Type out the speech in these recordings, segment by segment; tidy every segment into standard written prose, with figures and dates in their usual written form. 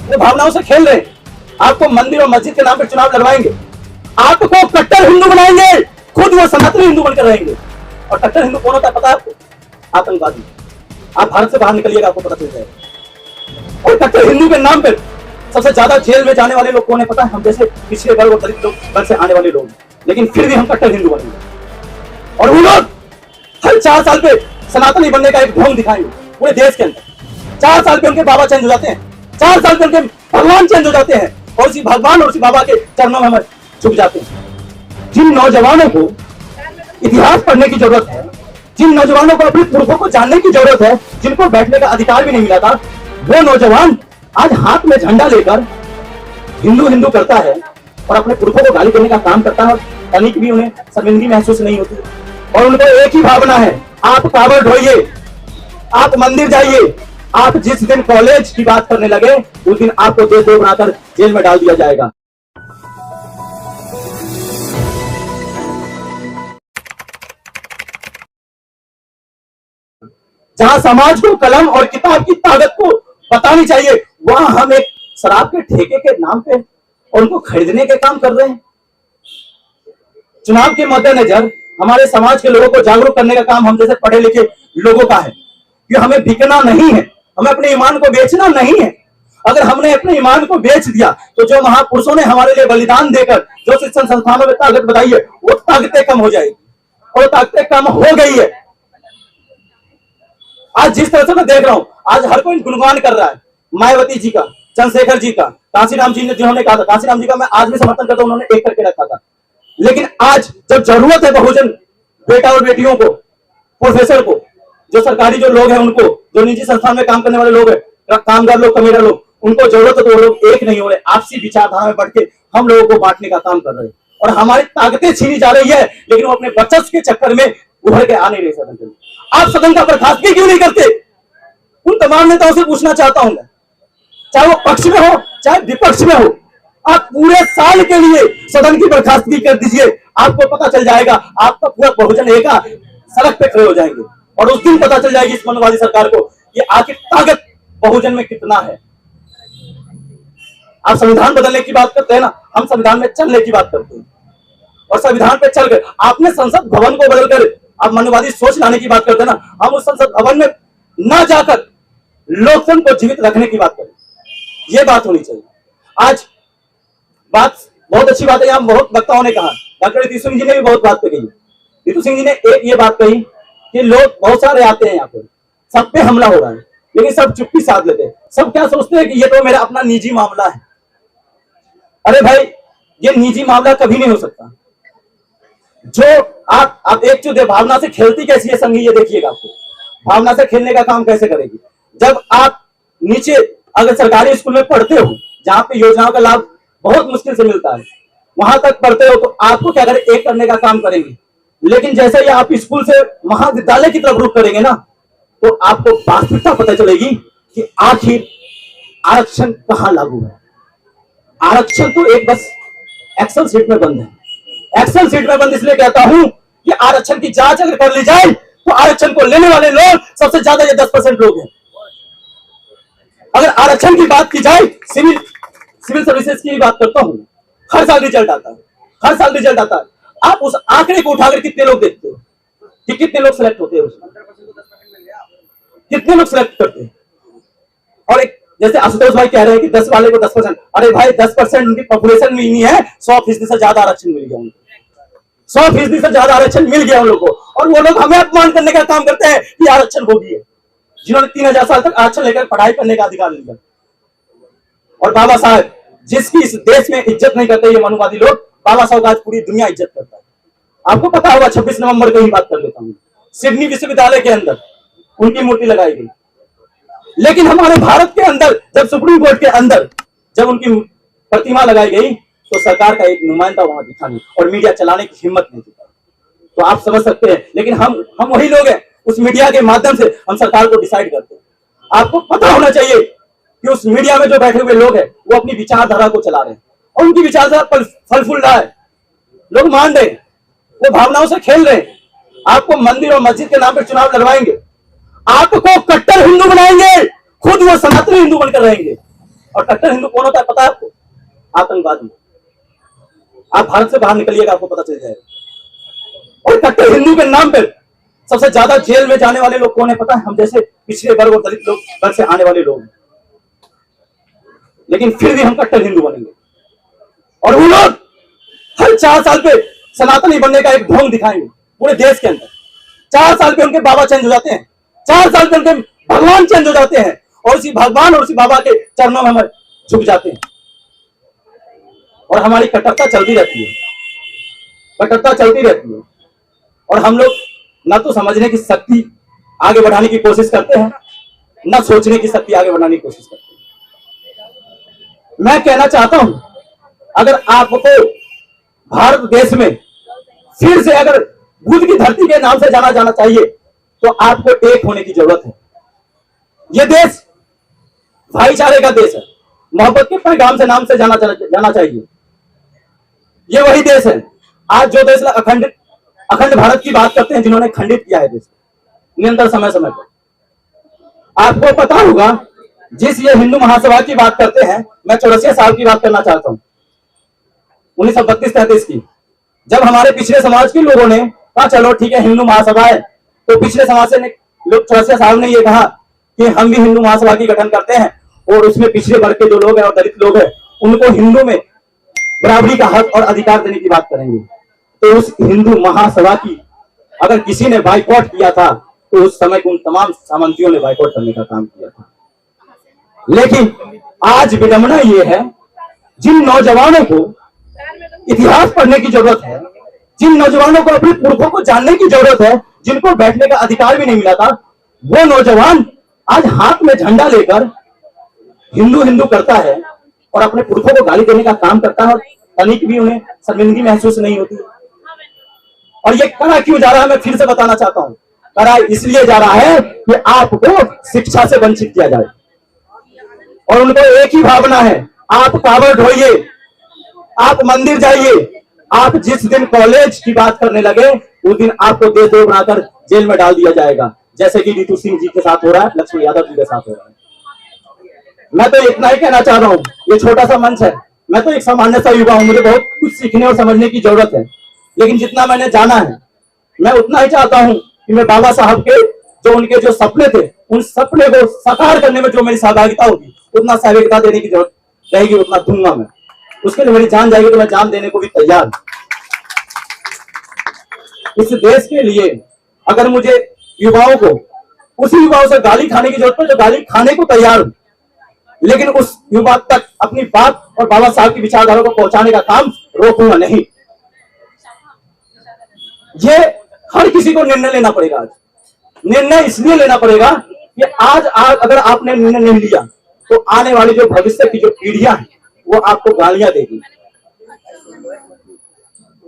वो भावनाओं से खेल रहे हैं। आपको मंदिर और मस्जिद के नाम पर चुनाव लड़वाएंगे, आपको कट्टर हिंदू बनाएंगे, खुद वो सनातनी हिंदू बनकर रहेंगे। और कट्टर हिंदू कौन होता है पता है आपको? आतंकवादी। आप भारत से बाहर निकलिएगा, आपको पता चल जाएगा। और कट्टर हिंदू के नाम पर सबसे ज्यादा जेल में जाने वाले लोग कौन है पता है? हम जैसे पिछले वर्ग और दलित लोग घर से आने वाले लोग, लेकिन फिर भी हम कट्टर हिंदू बनेंगे। और वो लोग हर 4 साल पे सनातनी बनने का एक ढोंग दिखाएंगे पूरे देश के अंदर। 4 साल पे उनके बाबा चेंज हो जाते हैं, 4 साल पे उनके भगवान चेंज हो जाते हैं, और उसी भगवान और उसी बाबा के चरणों में हम झुक जाते हैं। जिन नौजवानों को इतिहास पढ़ने की जरूरत है, जिन नौजवानों को अपने पुरखों को जानने की जरूरत है, जिनको बैठने का अधिकार भी नहीं मिला था, वो नौजवान आज हाथ में झंडा लेकर हिंदू हिंदू करता है और अपने पुरखों को गाली देने का काम करता है। तनिक भी उन्हें शर्मिंदगी महसूस नहीं होती। और उनको एक ही भावना है, आप कावड़ ढोइए, आप मंदिर जाइए। आप जिस दिन कॉलेज की बात करने लगे उस दिन आपको देशद्रोह बनाकर जेल में डाल दिया जाएगा। जहां समाज को कलम और किताब की ताकत को बतानी चाहिए, वहां हम एक शराब के ठेके के नाम पे उनको खरीदने के काम कर रहे हैं। चुनाव के मद्देनजर हमारे समाज के लोगों को जागरूक करने का काम हम जैसे पढ़े लिखे लोगों का है कि हमें बिकना नहीं है, हमें अपने ईमान को बेचना नहीं है। अगर हमने अपने ईमान को बेच दिया तो जो महापुरुषों ने हमारे लिए बलिदान देकर जो शिक्षण संस्थानों में ताकत बताई है, वो ताकतें कम हो जाएगी, और ताकतें कम हो गई है। आज जिस तरह से मैं देख रहा हूं, आज हर कोई गुणगान कर रहा है मायावती जी का, चंद्रशेखर जी का, कांशीराम जी ने जिन्होंने कहा था, कांशीराम जी का मैं आज भी समर्थन करता हूं, उन्होंने एक करके रखा था। लेकिन आज जब जरूरत है बहुजन बेटा और बेटियों को, प्रोफेसर को, जो सरकारी जो लोग हैं उनको, जो निजी संस्थान में काम करने वाले लोग हैं, कामगार लोग, कमीरा लोग, उनको जरूरत है तो वो लोग एक नहीं हो रहे, आपसी विचारधारा में बढ़ के हम लोगों को बांटने का काम कर रहे हैं और हमारी ताकतें छीनी जा रही है। लेकिन वो अपने वर्चस्व के चक्कर में उभर के आ नहीं रहे सदन के। आप सदन का बर्खास्तगी क्यों नहीं करते? उन तमाम नेताओं से पूछना चाहता हूं, चाहे वो पक्ष में हो चाहे विपक्ष में हो, आप पूरे साल के लिए सदन की बर्खास्तगी कर दीजिए। आपको पता चल जाएगा, आपका पूरा बहुजन एक सड़क पे खड़े हो जाएंगे और उस दिन पता चल जाएगी इस मनवादी सरकार को कि आखिर ताकत बहुजन में कितना है। आप संविधान बदलने की बात करते हैं ना, हम संविधान में चलने की बात करते हैं। और संविधान पे चलकर आपने संसद भवन को बदलकर आप मनवादी सोच लाने की बात करते हैं ना, हम उस संसद भवन में ना जाकर लोकतंत्र को जीवित रखने की बात करें। यह बात होनी चाहिए। आज बात बहुत अच्छी बात है, यहां बहुत वक्ताओं ने कहा, डॉक्टर ऋतु सिंह जी ने भी बहुत बात कही। ऋतु सिंह जी ने एक ये बात कही कि लोग बहुत सारे आते हैं यहाँ पे, सब पे हमला हो रहा है, लेकिन सब चुप्पी साध लेते हैं। सब क्या सोचते हैं कि ये तो मेरा अपना निजी मामला है। अरे भाई, ये निजी मामला कभी नहीं हो सकता। जो आप एक चुदे भावना से खेलती कैसी है संगी, ये देखिएगा। आपको भावना से खेलने का काम कैसे करेगी? जब आप नीचे अगर सरकारी स्कूल में पढ़ते हो, जहां पे योजनाओं का लाभ बहुत मुश्किल से मिलता है, वहां तक पढ़ते हो, तो आपको क्या करें, एक करने का काम करेंगे। लेकिन जैसे ही आप स्कूल से महाविद्यालय की तरफ रुख करेंगे ना, तो आपको वास्तविकता पता चलेगी कि आखिर आरक्षण कहां लागू है। आरक्षण तो एक बस एक्सेल सीट में बंद है। एक्सेल सीट में बंद इसलिए कहता हूं कि आरक्षण की जांच अगर कर ली जाए तो आरक्षण को लेने वाले लोग सबसे ज्यादा ये 10% लोग हैं। अगर आरक्षण की बात की जाए, सिविल सर्विसेज की बात करता हूं, हर साल रिजल्ट आता है, हर साल रिजल्ट आता है। आप उस आंकड़े को उठाकर कितने लोग देखते हो कि कितने लोग सिलेक्ट होते हैं उसमें, कितने लोग सिलेक्ट करते हैं? और एक जैसे आशुतोष भाई कह रहे हैं कि 10 वाले को 10%, अरे भाई 10% उनकी पॉपुलेशन में ही नहीं है, 100% से ज्यादा आरक्षण मिल गया उनको, 100% से ज्यादा आरक्षण मिल गया उन लोगों को। और वो लोग हमें अपमान करने का काम करते हैं कि आरक्षण भोगी है, जिन्होंने 3000 साल तक आरक्षण लेकर पढ़ाई करने का अधिकार लिया। और बाबा साहब जिसकी इस देश में इज्जत नहीं करते ये मनुवादी लोग, बाबा साहब आज पूरी दुनिया इज्जत करता है। आपको पता होगा, 26 नवंबर को ही बात कर लेता हूं, सिडनी विश्वविद्यालय के अंदर उनकी मूर्ति लगाई गई। लेकिन हमारे भारत के अंदर जब सुप्रीम कोर्ट के अंदर जब उनकी प्रतिमा लगाई गई तो सरकार का एक नुमाइंदा वहां दिखा नहीं और मीडिया चलाने की हिम्मत नहीं दिखा। तो आप समझ सकते हैं। लेकिन हम वही लोग हैं, उस मीडिया के माध्यम से हम सरकार को डिसाइड करते हैं। आपको पता होना चाहिए कि उस मीडिया में जो बैठे हुए लोग हैं वो अपनी विचारधारा को चला रहे हैं और उनकी विचारधारा पर फल फूल रहा है, लोग मान रहे हैं, वो भावनाओं से खेल रहे हैं। आपको मंदिर और मस्जिद के नाम पर चुनाव लड़वाएंगे, आपको कट्टर हिंदू बनाएंगे, खुद वो सनातनी हिंदू बनकर रहेंगे। और कट्टर हिंदू कौन होता है पता है आपको? आतंकवादी। आप भारत से बाहर निकलिएगा, आपको पता चल जाएगा। और कट्टर हिंदू के नाम पर सबसे ज्यादा जेल में जाने वाले लोग कौन है पता है? हम जैसे पिछड़े वर्ग और दलित लोग, वर्ग से आने वाले लोग। लेकिन फिर भी हम कट्टर हिंदू बनेंगे। और वो लोग हर 4 साल पे सनातनी बनने का एक ढोंग दिखाएंगे पूरे देश के अंदर। 4 साल पे उनके बाबा चेंज हो जाते हैं, 4 साल पे उनके भगवान चेंज हो जाते हैं, और उसी भगवान और उसी बाबा के चरणों में हम झुक जाते हैं। और हमारी कट्टरता चलती रहती है, कट्टरता चलती रहती है। और हम लोग ना तो समझने की शक्ति आगे बढ़ाने की कोशिश करते हैं, ना सोचने की शक्ति आगे बढ़ाने की कोशिश करते हैं। मैं कहना चाहता हूं, अगर आपको भारत देश में फिर से अगर बुद्ध की धरती के नाम से जाना चाहिए तो आपको एक होने की जरूरत है। यह देश भाईचारे का देश है, मोहब्बत के पैगाम से नाम से जाना चाहिए। यह वही देश है आज जो देश अखंड भारत की बात करते हैं, जिन्होंने खंडित किया है देश निरंतर समय समय पर। आपको पता होगा, जिस ये हिंदू महासभा की बात करते हैं, मैं 84 साल की बात करना चाहता हूं, 1932-33 की, जब हमारे पिछले समाज के लोगों ने कहा चलो ठीक है हिंदू महासभा है, तो पिछले समाज से लोग 84 साल ने ये कहा कि हम भी हिंदू महासभा की गठन करते हैं और उसमें पिछड़े वर्ग के जो लोग हैं और दलित लोग हैं उनको हिंदू में बराबरी का हक और अधिकार देने की बात करेंगे। तो उस हिंदू महासभा की अगर किसी ने बाइकआउट किया था तो उस समय उन तमाम सामंतियों ने बाइकआउट करने का काम किया था। लेकिन आज विडंबना यह है, जिन नौजवानों को इतिहास पढ़ने की जरूरत है, जिन नौजवानों को अपने पुरखों को जानने की जरूरत है, जिनको बैठने का अधिकार भी नहीं मिला था, वो नौजवान आज हाथ में झंडा लेकर हिंदू हिंदू करता है और अपने पुरखों को गाली देने का काम करता है, और तनिक भी उन्हें शर्मिंदगी महसूस नहीं होती। और ये करा क्यों जा रहा है, मैं फिर से बताना चाहता हूं, करा इसलिए जा रहा है कि आपको शिक्षा से वंचित किया जाए। और उनको एक ही भावना है, आप कावड़ ढोइए, आप मंदिर जाइए, आप जिस दिन कॉलेज की बात करने लगे उस दिन आपको देशद्रोह बनाकर जेल में डाल दिया जाएगा, जैसे कि नीतू सिंह जी के साथ हो रहा है, लक्ष्मण यादव जी के साथ हो रहा है। मैं तो इतना ही कहना चाह रहा हूं, ये छोटा सा मंच है, मैं तो एक सामान्य सा युवा हूं, मुझे बहुत कुछ सीखने और समझने की जरूरत है, लेकिन जितना मैंने जाना है मैं उतना ही चाहता हूं कि मैं बाबा साहब के उनके जो सपने थे, उन सपने को साकार करने में जो मेरी सहभागिता होगी, उतना सहभागिता देने की जरूरत रहेगी, उतना दूंगा मैं। उसके लिए मेरी जान जाएगी तो मैं जान देने को भी तैयार हूं। इस देश के लिए अगर मुझे युवाओं को, उसी युवाओं से गाली खाने की जरूरत है जो गाली खाने को तैयार हूं, लेकिन उस युवा तक अपनी बात और बाबा साहब की विचारधारा को पहुंचाने का काम रोकूंगा नहीं। ये हर किसी को निर्णय लेना पड़ेगा। आज निर्णय इसलिए लेना पड़ेगा कि आज अगर आपने निर्णय नहीं लिया तो आने वाली जो भविष्य की जो पीढ़ियां हैं वो आपको गालियां देगी।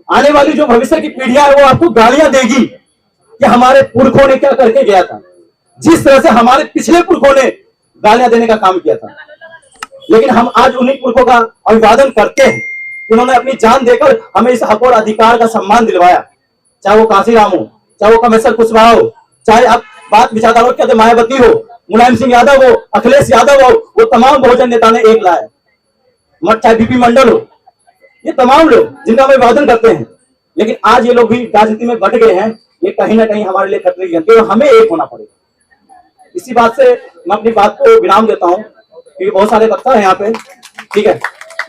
आने वाली जो भविष्य की पीढ़ियां है वो आपको गालियां देगी कि हमारे पुरखों ने क्या करके गया था, जिस तरह से हमारे पिछले पुरखों ने गालियां देने का काम किया था। लेकिन हम आज उन्हीं पुरखों का अभिवादन करते हैं, उन्होंने अपनी जान देकर हमें इस हक और अधिकार का सम्मान दिलवाया, चाहे वो कांसीराम हो, चाहे वो कमेश्वर कुशवाहा हो, चाहे आप बात विचारधारा कहते मायावती हो, मुलायम सिंह यादव हो, अखिलेश यादव हो, वो तमाम बहुजन नेता ने एक लाया, चाहे बीपी मंडल हो, ये तमाम लोग जिनका हम अभिवादन करते हैं। लेकिन आज ये लोग भी राजनीति में बट गए हैं, ये कहीं ना कहीं हमारे लिए खतरे की घंटी है, हमें एक होना पड़ेगा। इसी बात से मैं अपनी बात को विराम देता हूं, क्योंकि बहुत सारे वक्ता है यहाँ पे, ठीक है,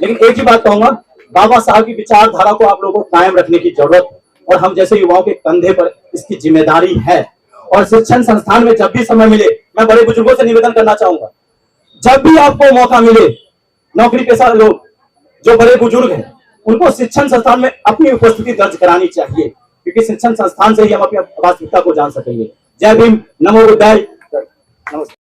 लेकिन एक ही बात कहूंगा, बाबा साहब की विचारधारा को आप लोगों को कायम रखने की जरूरत है और हम जैसे युवाओं के कंधे पर इसकी जिम्मेदारी है। और शिक्षण संस्थान में जब भी समय मिले, मैं बड़े बुजुर्गों से निवेदन करना चाहूंगा, जब भी आपको मौका मिले, नौकरी पेशा लोग जो बड़े बुजुर्ग हैं उनको शिक्षण संस्थान में अपनी उपस्थिति दर्ज करानी चाहिए, क्योंकि शिक्षण संस्थान से ही हम अपनी वास्तविकता को जान सकेंगे। जय भीम, नमो बुद्धाय, नमस्कार।